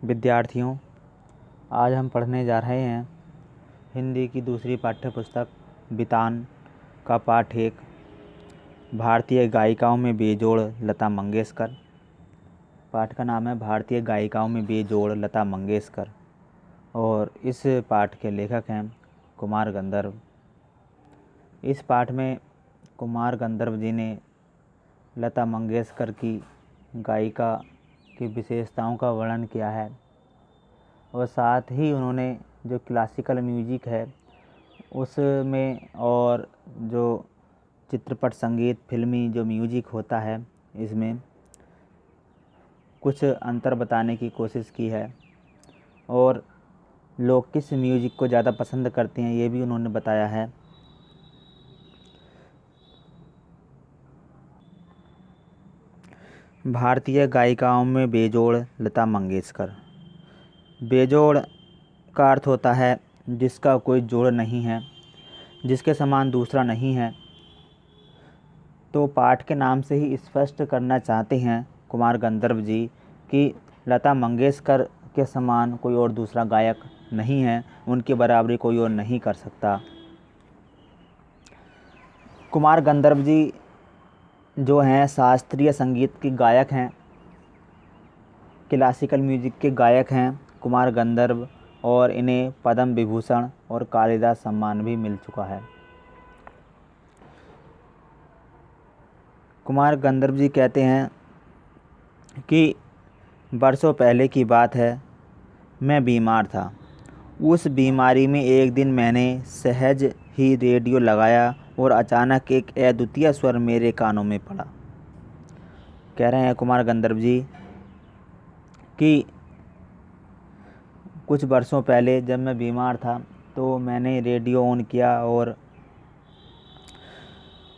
विद्यार्थियों, आज हम पढ़ने जा रहे हैं हिंदी की दूसरी पाठ्य पुस्तक बितान का पाठ 1 भारतीय गायिकाओं में बेजोड़ लता मंगेशकर। पाठ का नाम है भारतीय गायिकाओं में बेजोड़ लता मंगेशकर और इस पाठ के लेखक हैं कुमार गंधर्व। इस पाठ में कुमार गंधर्व जी ने लता मंगेशकर की गायिका की विशेषताओं का वर्णन किया है और साथ ही उन्होंने जो क्लासिकल म्यूजिक है उसमें और जो चित्रपट संगीत फिल्मी जो म्यूजिक होता है इसमें कुछ अंतर बताने की कोशिश की है और लोग किस म्यूजिक को ज़्यादा पसंद करते हैं ये भी उन्होंने बताया है। भारतीय गायिकाओं में बेजोड़ लता मंगेशकर। बेजोड़ का अर्थ होता है जिसका कोई जोड़ नहीं है, जिसके समान दूसरा नहीं है। तो पाठ के नाम से ही स्पष्ट करना चाहते हैं कुमार गंधर्व जी कि लता मंगेशकर के समान कोई और दूसरा गायक नहीं है, उनकी बराबरी कोई और नहीं कर सकता। कुमार गंधर्व जी जो हैं शास्त्रीय संगीत के गायक हैं, क्लासिकल म्यूजिक के गायक हैं कुमार गंधर्व, और इन्हें पद्म विभूषण और कालिदास सम्मान भी मिल चुका है। कुमार गंधर्व जी कहते हैं कि बरसों पहले की बात है, मैं बीमार था। उस बीमारी में एक दिन मैंने सहज ही रेडियो लगाया और अचानक एक अद्वितीय स्वर मेरे कानों में पड़ा। कह रहे हैं कुमार गंधर्व जी कि कुछ वर्षों पहले जब मैं बीमार था तो मैंने रेडियो ऑन किया और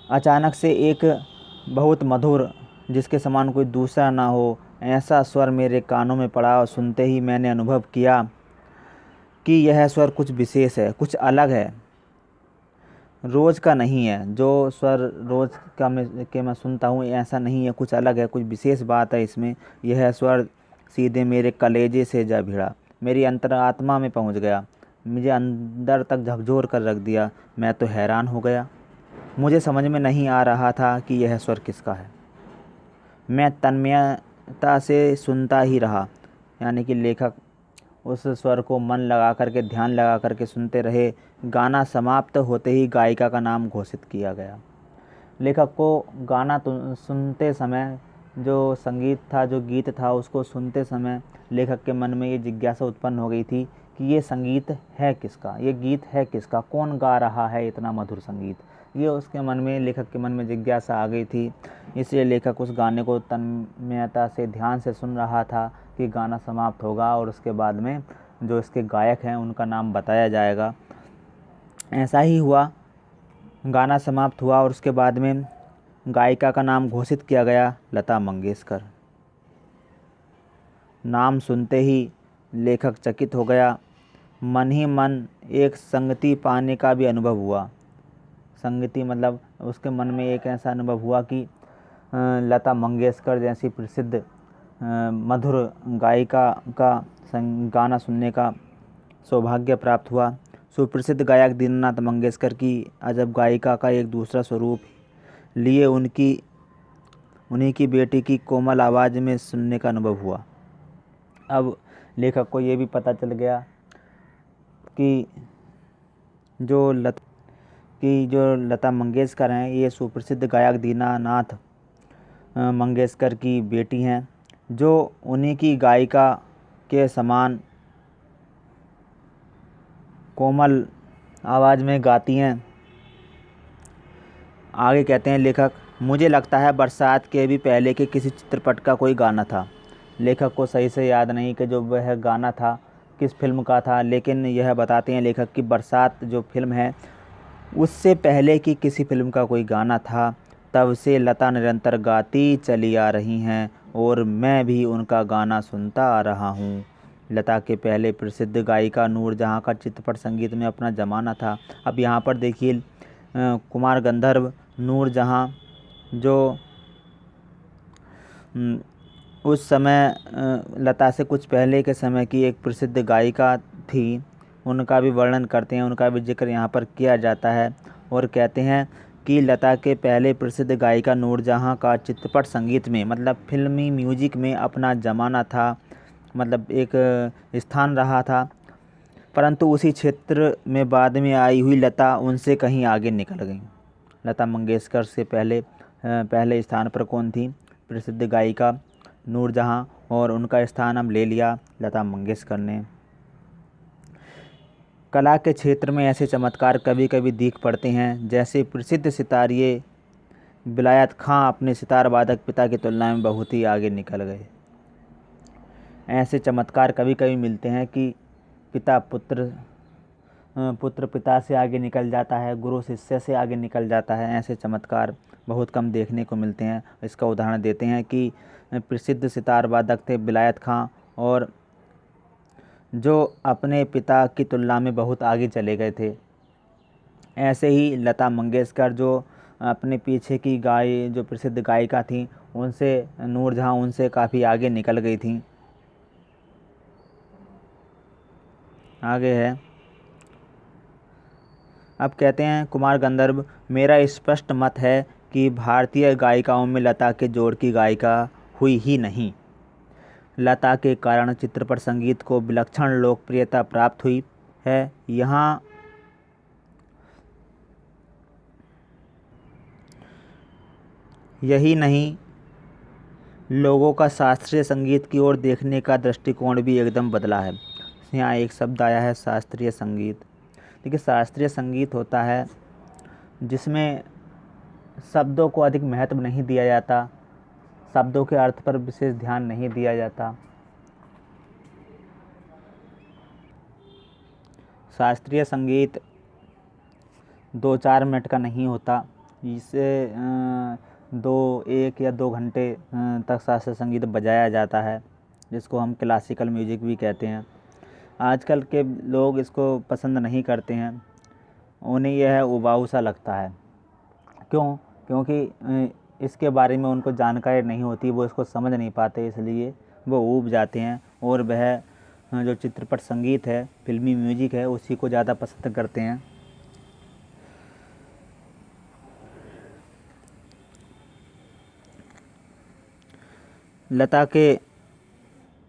अचानक से एक बहुत मधुर, जिसके समान कोई दूसरा ना हो, ऐसा स्वर मेरे कानों में पड़ा और सुनते ही मैंने अनुभव किया कि यह स्वर कुछ विशेष है, कुछ अलग है, रोज़ का नहीं है। जो स्वर रोज़ का मैं सुनता हूँ ऐसा नहीं है, कुछ अलग है, कुछ विशेष बात है इसमें। यह स्वर सीधे मेरे कलेजे से जा भिड़ा, मेरी अंतरात्मा में पहुँच गया, मुझे अंदर तक झकझोर कर रख दिया। मैं तो हैरान हो गया, मुझे समझ में नहीं आ रहा था कि यह स्वर किसका है। मैं तन्मयता से सुनता ही रहा, यानी कि लेखक उस स्वर को मन लगा करके, ध्यान लगा करके सुनते रहे। गाना समाप्त होते ही गायिका का नाम घोषित किया गया। लेखक को गाना सुनते समय, जो संगीत था, जो गीत था, उसको सुनते समय लेखक के मन में ये जिज्ञासा उत्पन्न हो गई थी कि ये संगीत है किसका, ये गीत है किसका, कौन गा रहा है इतना मधुर संगीत। ये उसके मन में, लेखक के मन में जिज्ञासा आ गई थी। इसलिए लेखक उस गाने को तन्मयता से, ध्यान से सुन रहा था कि गाना समाप्त होगा और उसके बाद में जो इसके गायक हैं उनका नाम बताया जाएगा। ऐसा ही हुआ, गाना समाप्त हुआ और उसके बाद में गायिका का नाम घोषित किया गया, लता मंगेशकर। नाम सुनते ही लेखक चकित हो गया, मन ही मन एक संगति पाने का भी अनुभव हुआ। संगति मतलब उसके मन में एक ऐसा अनुभव हुआ कि लता मंगेशकर जैसी प्रसिद्ध मधुर गायिका का गाना सुनने का सौभाग्य प्राप्त हुआ। सुप्रसिद्ध गायक दीनानाथ मंगेशकर की अजब गायिका का एक दूसरा स्वरूप लिए उन्हीं की बेटी की कोमल आवाज़ में सुनने का अनुभव हुआ। अब लेखक को ये भी पता चल गया कि जो लता मंगेशकर हैं ये सुप्रसिद्ध गायक दीनानाथ मंगेशकर की बेटी हैं, जो उन्हीं की गायिका के समान कोमल आवाज़ में गाती हैं। आगे कहते हैं लेखक, मुझे लगता है बरसात के भी पहले के किसी चित्रपट का कोई गाना था। लेखक को सही से याद नहीं कि जो वह गाना था किस फिल्म का था, लेकिन यह बताते हैं लेखक कि बरसात जो फिल्म है उससे पहले की किसी फिल्म का कोई गाना था। तब से लता निरंतर गाती चली आ रही हैं और मैं भी उनका गाना सुनता आ रहा हूँ। लता के पहले प्रसिद्ध गायिका नूरजहाँ का चित्रपट संगीत में अपना ज़माना था। अब यहाँ पर देखिए कुमार गंधर्व नूरजहाँ जो उस समय लता से कुछ पहले के समय की एक प्रसिद्ध गायिका थी, उनका भी वर्णन करते हैं, उनका भी जिक्र यहाँ पर किया जाता है और कहते हैं कि लता के पहले प्रसिद्ध गायिका नूरजहाँ का चित्रपट संगीत में मतलब फिल्मी म्यूजिक में अपना ज़माना था, मतलब एक स्थान रहा था, परंतु उसी क्षेत्र में बाद में आई हुई लता उनसे कहीं आगे निकल गई। लता मंगेशकर से पहले स्थान पर कौन थी? प्रसिद्ध गायिका नूरजहाँ, और उनका स्थान अब ले लिया लता मंगेशकर ने। कला के क्षेत्र में ऐसे चमत्कार कभी कभी दिख पड़ते हैं, जैसे प्रसिद्ध सितारिये विलायत खां अपने सितार वादक पिता की तुलना में बहुत ही आगे निकल गए। ऐसे चमत्कार कभी कभी मिलते हैं कि पुत्र पिता से आगे निकल जाता है, गुरु शिष्य से आगे निकल जाता है। ऐसे चमत्कार बहुत कम देखने को मिलते हैं। इसका उदाहरण देते हैं कि प्रसिद्ध सितार वादक थे विलायत खां, और जो अपने पिता की तुलना में बहुत आगे चले गए थे। ऐसे ही लता मंगेशकर जो अपने पीछे की जो प्रसिद्ध गायिका थी, उनसे नूरजहाँ उनसे काफ़ी आगे निकल गई थी। आगे है, अब कहते हैं कुमार गंधर्व, मेरा स्पष्ट मत है कि भारतीय गायिकाओं में लता के जोड़ की गायिका हुई ही नहीं। लता के कारण चित्रपट संगीत को विलक्षण लोकप्रियता प्राप्त हुई है। यहाँ यही नहीं, लोगों का शास्त्रीय संगीत की ओर देखने का दृष्टिकोण भी एकदम बदला है। यहाँ एक शब्द आया है शास्त्रीय संगीत। देखिए, शास्त्रीय संगीत होता है जिसमें शब्दों को अधिक महत्व नहीं दिया जाता, शब्दों के अर्थ पर विशेष ध्यान नहीं दिया जाता। शास्त्रीय संगीत 2-4 मिनट का नहीं होता, इसे 1 या 2 घंटे तक शास्त्रीय संगीत बजाया जाता है, जिसको हम क्लासिकल म्यूजिक भी कहते हैं। आजकल के लोग इसको पसंद नहीं करते हैं, उन्हें यह उबाऊ सा लगता है। क्यों? क्योंकि इसके बारे में उनको जानकारी नहीं होती, वो इसको समझ नहीं पाते, इसलिए वो ऊब जाते हैं और वह जो चित्रपट संगीत है, फिल्मी म्यूजिक है, उसी को ज़्यादा पसंद करते हैं। लता के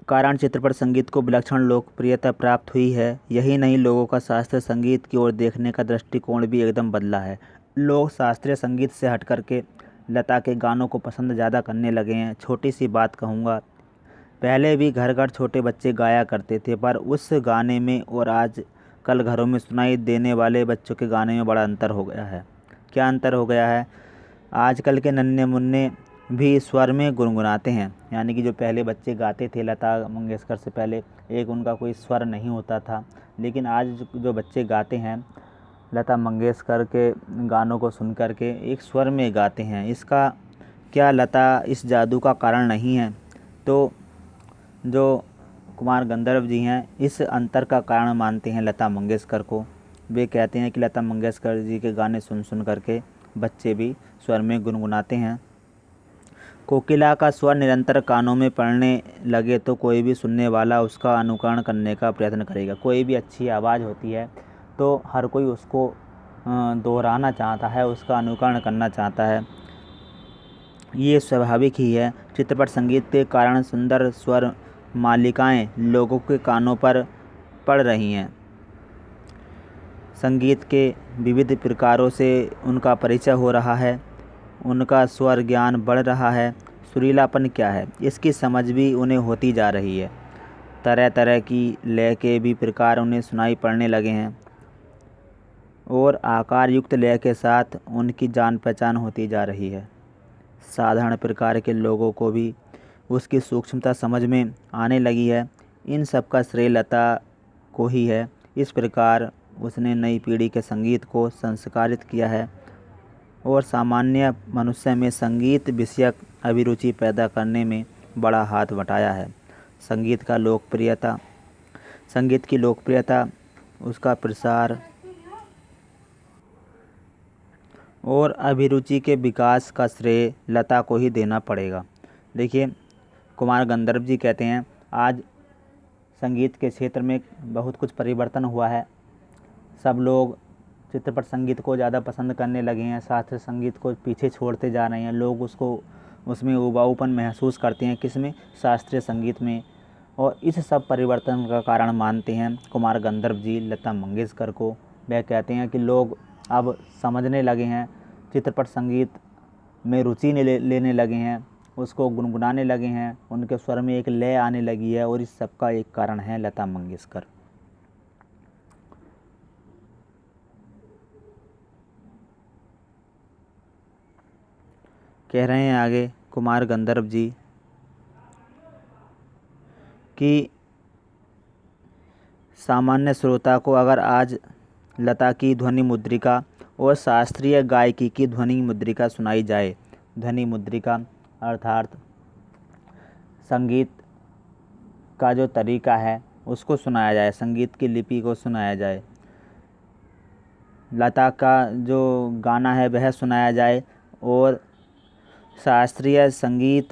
कारण चित्रपट संगीत को विलक्षण लोकप्रियता प्राप्त हुई है। यही नहीं, लोगों का शास्त्रीय संगीत की ओर देखने का दृष्टिकोण भी एकदम बदला है। लोग शास्त्रीय संगीत से हट करके लता के गानों को पसंद ज़्यादा करने लगे हैं। छोटी सी बात कहूँगा, पहले भी घर घर छोटे बच्चे गाया करते थे, पर उस गाने में और आज कल घरों में सुनाई देने वाले बच्चों के गाने में बड़ा अंतर हो गया है। क्या अंतर हो गया है? आजकल के नन्हे मुन्ने भी स्वर में गुनगुनाते हैं, यानी कि जो पहले बच्चे गाते थे लता मंगेशकर से पहले, एक उनका कोई स्वर नहीं होता था, लेकिन आज जो बच्चे गाते हैं लता मंगेशकर के गानों को सुन कर के एक स्वर में गाते हैं। इसका क्या लता इस जादू का कारण नहीं है? तो जो कुमार गंधर्व जी हैं इस अंतर का कारण मानते हैं लता मंगेशकर को। वे कहते हैं कि लता मंगेशकर जी के गाने सुन सुन करके बच्चे भी स्वर में गुनगुनाते हैं। कोकिला का स्वर निरंतर कानों में पड़ने लगे तो कोई भी सुनने वाला उसका अनुकरण करने का प्रयत्न करेगा। कोई भी अच्छी आवाज़ होती है तो हर कोई उसको दोहराना चाहता है, उसका अनुकरण करना चाहता है, ये स्वाभाविक ही है। चित्रपट संगीत के कारण सुंदर स्वर मालिकाएं लोगों के कानों पर पड़ रही हैं। संगीत के विविध प्रकारों से उनका परिचय हो रहा है, उनका स्वर ज्ञान बढ़ रहा है। सुरीलापन क्या है, इसकी समझ भी उन्हें होती जा रही है। तरह तरह की लय के भी प्रकार उन्हें सुनाई पड़ने लगे हैं और आकार युक्त लय के साथ उनकी जान पहचान होती जा रही है। साधारण प्रकार के लोगों को भी उसकी सूक्ष्मता समझ में आने लगी है। इन सब का श्रेय लता को ही है। इस प्रकार उसने नई पीढ़ी के संगीत को संस्कारित किया है और सामान्य मनुष्य में संगीत विषयक अभिरुचि पैदा करने में बड़ा हाथ बटाया है। संगीत की लोकप्रियता, उसका प्रसार और अभिरुचि के विकास का श्रेय लता को ही देना पड़ेगा। देखिए, कुमार गंधर्व जी कहते हैं, आज संगीत के क्षेत्र में बहुत कुछ परिवर्तन हुआ है। सब लोग चित्रपट संगीत को ज़्यादा पसंद करने लगे हैं, शास्त्रीय संगीत को पीछे छोड़ते जा रहे हैं। लोग उसमें उबाऊपन महसूस करते हैं, किसमें? शास्त्रीय संगीत में। और इस सब परिवर्तन का कारण मानते हैं कुमार गंधर्व जी लता मंगेशकर को। वह कहते हैं कि लोग अब समझने लगे हैं, चित्रपट संगीत में रुचि लेने लगे हैं, उसको गुनगुनाने लगे हैं, उनके स्वर में एक लय आने लगी है, और इस सब का एक कारण है लता मंगेशकर। कह रहे हैं आगे कुमार गंधर्व जी कि सामान्य श्रोता को अगर आज लता की ध्वनि मुद्रिका और शास्त्रीय गायकी की ध्वनि मुद्रिका सुनाई जाए, ध्वनि मुद्रिका अर्थात संगीत का जो तरीका है उसको सुनाया जाए, संगीत की लिपि को सुनाया जाए, लता का जो गाना है वह सुनाया जाए और शास्त्रीय संगीत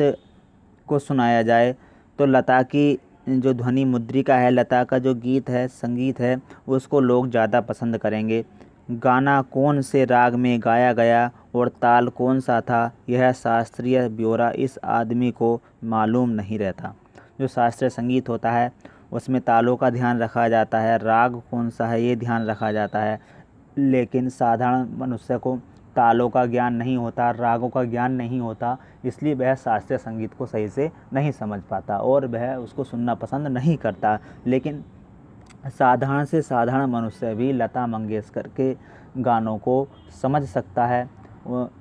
को सुनाया जाए, तो लता की जो ध्वनि मुद्रिका है, लता का जो गीत है, संगीत है, उसको लोग ज़्यादा पसंद करेंगे। गाना कौन से राग में गाया गया और ताल कौन सा था, यह शास्त्रीय ब्यौरा इस आदमी को मालूम नहीं रहता। जो शास्त्रीय संगीत होता है उसमें तालों का ध्यान रखा जाता है, राग कौन सा है ये ध्यान रखा जाता है, लेकिन साधारण मनुष्य को तालों का ज्ञान नहीं होता, रागों का ज्ञान नहीं होता, इसलिए वह शास्त्रीय संगीत को सही से नहीं समझ पाता और वह उसको सुनना पसंद नहीं करता। लेकिन साधारण से साधारण मनुष्य भी लता मंगेशकर के गानों को समझ सकता है,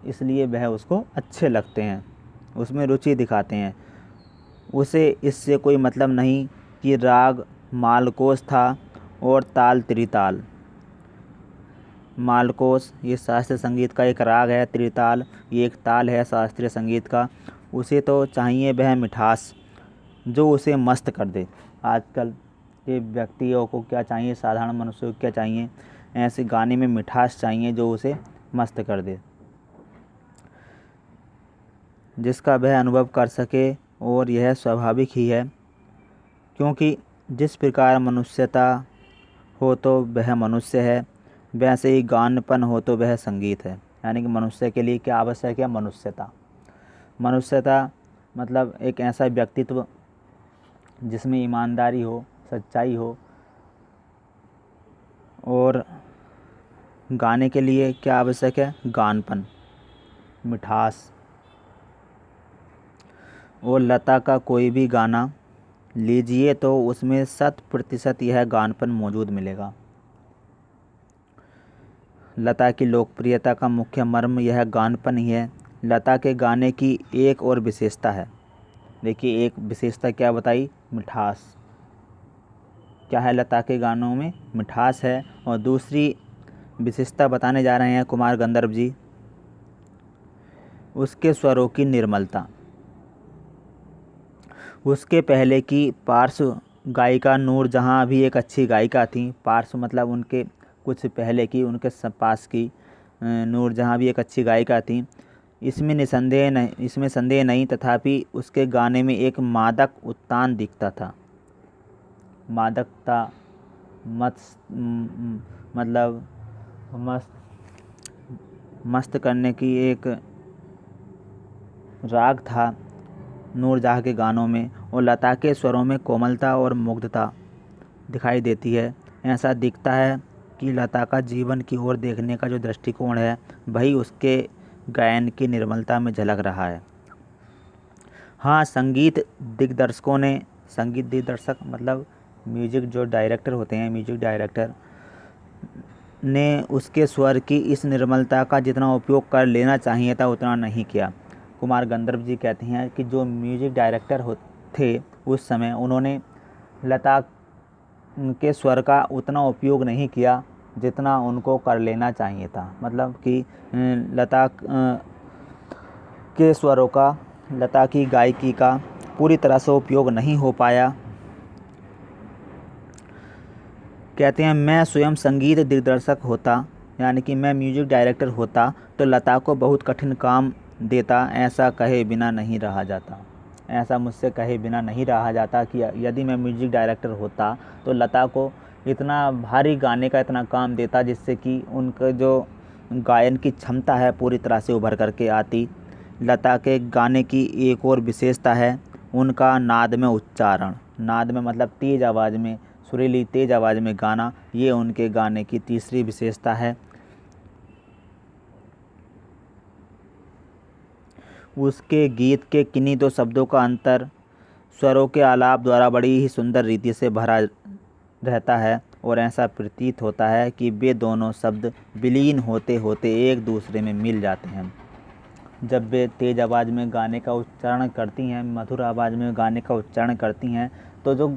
इसलिए वह उसको अच्छे लगते हैं, उसमें रुचि दिखाते हैं। उसे इससे कोई मतलब नहीं कि राग मालकोस था और ताल त्रिताल। मालकोस ये शास्त्रीय संगीत का एक राग है, त्रिताल ये एक ताल है शास्त्रीय संगीत का। उसे तो चाहिए वह मिठास जो उसे मस्त कर दे। आजकल के व्यक्तियों को क्या चाहिए, साधारण मनुष्यों को क्या चाहिए? ऐसे गाने में मिठास चाहिए जो उसे मस्त कर दे, जिसका वह अनुभव कर सके, और यह स्वाभाविक ही है, क्योंकि जिस प्रकार मनुष्यता हो तो वह मनुष्य है, वैसे ही गानपन हो तो वह संगीत है। यानी कि मनुष्य के लिए क्या आवश्यक है? मनुष्यता। मनुष्यता मतलब एक ऐसा व्यक्तित्व जिसमें ईमानदारी हो, सच्चाई हो। और गाने के लिए क्या आवश्यक है? गानपन, मिठास। और लता का कोई भी गाना लीजिए तो उसमें 100% यह गानपन मौजूद मिलेगा। लता की लोकप्रियता का मुख्य मर्म यह गानपन ही है। लता के गाने की एक और विशेषता है, देखिए एक विशेषता क्या बताई? मिठास। क्या है लता के गानों में? मिठास है। और दूसरी विशेषता बताने जा रहे हैं कुमार गंधर्व जी, उसके स्वरों की निर्मलता। उसके पहले की पार्श्व गायिका नूरजहाँ भी एक अच्छी गायिका थी। पार्श्व मतलब उनके कुछ पहले की, उनके पास की नूरजहाँ भी एक अच्छी गायिका थी। इसमें संदेह नहीं, तथापि उसके गाने में एक मादक उत्तान दिखता था। मादकता मतलब मस्त करने की एक राग था नूरजहाँ के गानों में। और लता के स्वरों में कोमलता और मुग्धता दिखाई देती है। ऐसा दिखता है कि लता का जीवन की ओर देखने का जो दृष्टिकोण है वही उसके गायन की निर्मलता में झलक रहा है। हाँ, संगीत दिग्दर्शक मतलब म्यूजिक जो डायरेक्टर होते हैं, म्यूजिक डायरेक्टर ने उसके स्वर की इस निर्मलता का जितना उपयोग कर लेना चाहिए था उतना नहीं किया। कुमार गंधर्व जी कहते हैं कि जो म्यूजिक डायरेक्टर थे उस समय, उन्होंने लता के स्वर का उतना उपयोग नहीं किया जितना उनको कर लेना चाहिए था। मतलब कि लता के स्वरों का, लता की गायकी का पूरी तरह से उपयोग नहीं हो पाया। कहते हैं मैं स्वयं संगीत दिग्दर्शक होता, यानी कि मैं म्यूजिक डायरेक्टर होता तो लता को बहुत कठिन काम देता, ऐसा कहे बिना नहीं रहा जाता। ऐसा मुझसे कहे बिना नहीं रहा जाता कि यदि मैं म्यूजिक डायरेक्टर होता तो लता को इतना भारी गाने का इतना काम देता जिससे कि उनका जो गायन की क्षमता है पूरी तरह से उभर करके आती। लता के गाने की एक और विशेषता है उनका नाद में उच्चारण। नाद में मतलब तेज़ आवाज़ में, सुरीली तेज़ आवाज़ में गाना, ये उनके गाने की तीसरी विशेषता है। उसके गीत के किन्हीं दो शब्दों का अंतर स्वरों के आलाप द्वारा बड़ी ही सुंदर रीति से भरा रहता है और ऐसा प्रतीत होता है कि वे दोनों शब्द विलीन होते होते एक दूसरे में मिल जाते हैं। जब वे तेज़ आवाज़ में गाने का उच्चारण करती हैं, मधुर आवाज़ में गाने का उच्चारण करती हैं, तो जो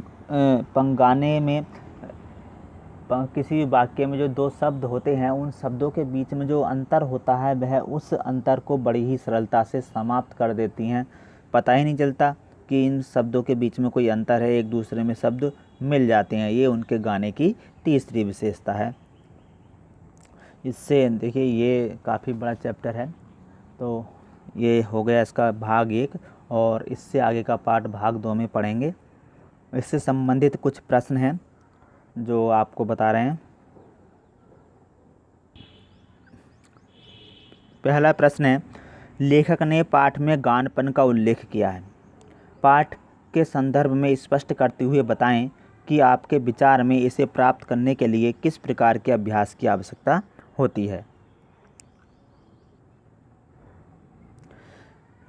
गाने में किसी भी वाक्य में जो दो शब्द होते हैं उन शब्दों के बीच में जो अंतर होता है वह उस अंतर को बड़ी ही सरलता से समाप्त कर देती हैं। पता ही नहीं चलता कि इन शब्दों के बीच में कोई अंतर है, एक दूसरे में शब्द मिल जाते हैं। ये उनके गाने की तीसरी विशेषता है। इससे देखिए ये काफ़ी बड़ा चैप्टर है, तो ये हो गया इसका भाग 1 और इससे आगे का पार्ट भाग 2 में पढ़ेंगे। इससे संबंधित कुछ प्रश्न हैं जो आपको बता रहे हैं। पहला प्रश्न है, लेखक ने पाठ में गानपन का उल्लेख किया है। पाठ के संदर्भ में स्पष्ट करते हुए बताएं कि आपके विचार में इसे प्राप्त करने के लिए किस प्रकार के अभ्यास की आवश्यकता होती है।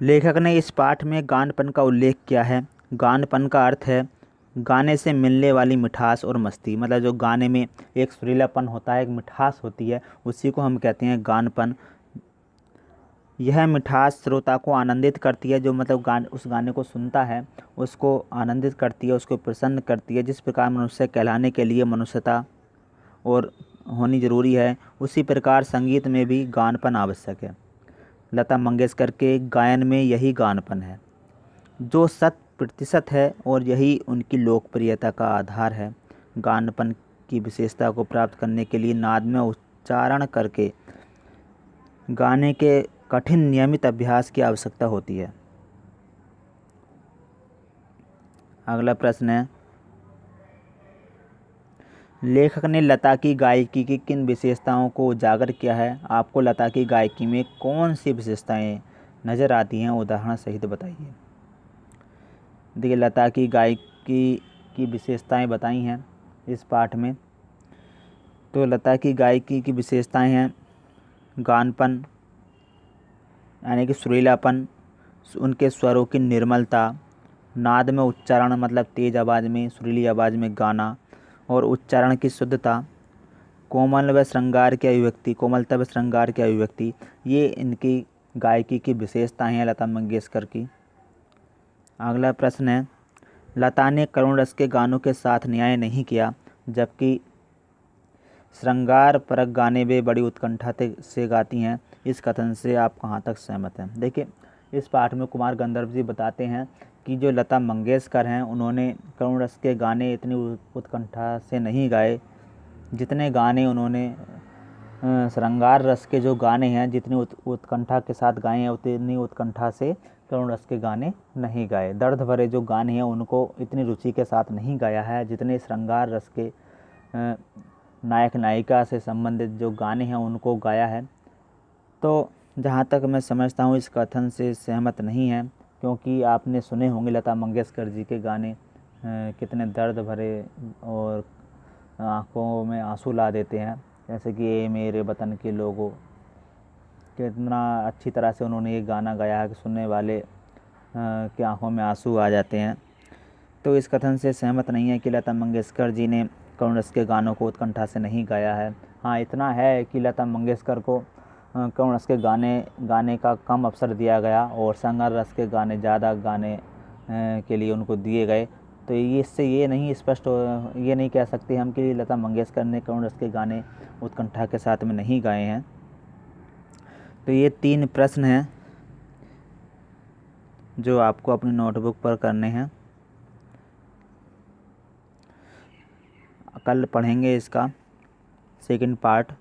लेखक ने इस पाठ में गानपन का उल्लेख किया है। गानपन का अर्थ है गाने से मिलने वाली मिठास और मस्ती। मतलब जो गाने में एक सुरीलापन होता है, एक मिठास होती है, उसी को हम कहते हैं गानपन। यह मिठास श्रोता को आनंदित करती है, जो मतलब उस गाने को सुनता है उसको आनंदित करती है, उसको प्रसन्न करती है। जिस प्रकार मनुष्य कहलाने के लिए मनुष्यता और होनी ज़रूरी है, उसी प्रकार संगीत में भी गानपन आवश्यक है। लता मंगेशकर के गायन में यही गानपन है जो 100% है और यही उनकी लोकप्रियता का आधार है। गानपन की विशेषता को प्राप्त करने के लिए नाद में उच्चारण करके गाने के कठिन नियमित अभ्यास की आवश्यकता होती है। अगला प्रश्न है, लेखक ने लता की गायकी की किन विशेषताओं को उजागर किया है। आपको लता की गायकी में कौन सी विशेषताएं नज़र आती हैं, उदाहरण सहित बताइए। देखिए लता की गायकी की विशेषताएं बताई हैं इस पाठ में। तो लता की गायकी की विशेषताएं हैं गानपन यानी कि सुरीलापन, उनके स्वरों की निर्मलता, नाद में उच्चारण मतलब तेज़ आवाज़ में, सुरीली आवाज़ में गाना और उच्चारण की शुद्धता, कोमल व श्रृंगार की अभिव्यक्ति, कोमलता व श्रृंगार की अभिव्यक्ति, ये इनकी गायकी की विशेषताएं हैं लता मंगेशकर की। अगला प्रश्न है, लता ने करुण रस के गानों के साथ न्याय नहीं किया, जबकि श्रृंगार परक गाने वे बड़ी उत्कंठा से गाती हैं। इस कथन से आप कहाँ तक सहमत हैं। देखिए इस पाठ में कुमार गंधर्व जी बताते हैं कि जो लता मंगेशकर हैं उन्होंने करुण रस के गाने इतनी उत्कंठा से नहीं गाए जितने गाने उन्होंने श्रृंगार रस के जो गाने हैं जितनी उत्कंठा के साथ गाए हैं उतनी उत्कंठा से करुण रस के गाने नहीं गाए। दर्द भरे जो गाने हैं उनको इतनी रुचि के साथ नहीं गाया है जितने श्रृंगार रस के नायक नायिका से संबंधित जो गाने हैं उनको गाया है। तो जहाँ तक मैं समझता हूँ इस कथन से सहमत नहीं है, क्योंकि आपने सुने होंगे लता मंगेशकर जी के गाने कितने दर्द भरे और आँखों में आंसू ला देते हैं। जैसे कि ए मेरे वतन के लोगों, कितना अच्छी तरह से उन्होंने ये गाना गाया है कि सुनने वाले की आँखों में आंसू आ जाते हैं। तो इस कथन से सहमत नहीं है कि लता मंगेशकर जी ने करुण रस के गानों को उत्कंठा से नहीं गाया है। हाँ इतना है कि लता मंगेशकर को करुण रस के गाने का कम अवसर दिया गया और श्रृंगार रस के गाने ज़्यादा गाने के लिए उनको दिए गए। तो इससे ये नहीं कह सकते हम कि लता मंगेशकर ने करुण रस के गाने उत्कंठा के साथ में नहीं गाए हैं। तो ये 3 प्रश्न हैं जो आपको अपनी नोटबुक पर करने हैं। कल पढ़ेंगे इसका सेकंड पार्ट।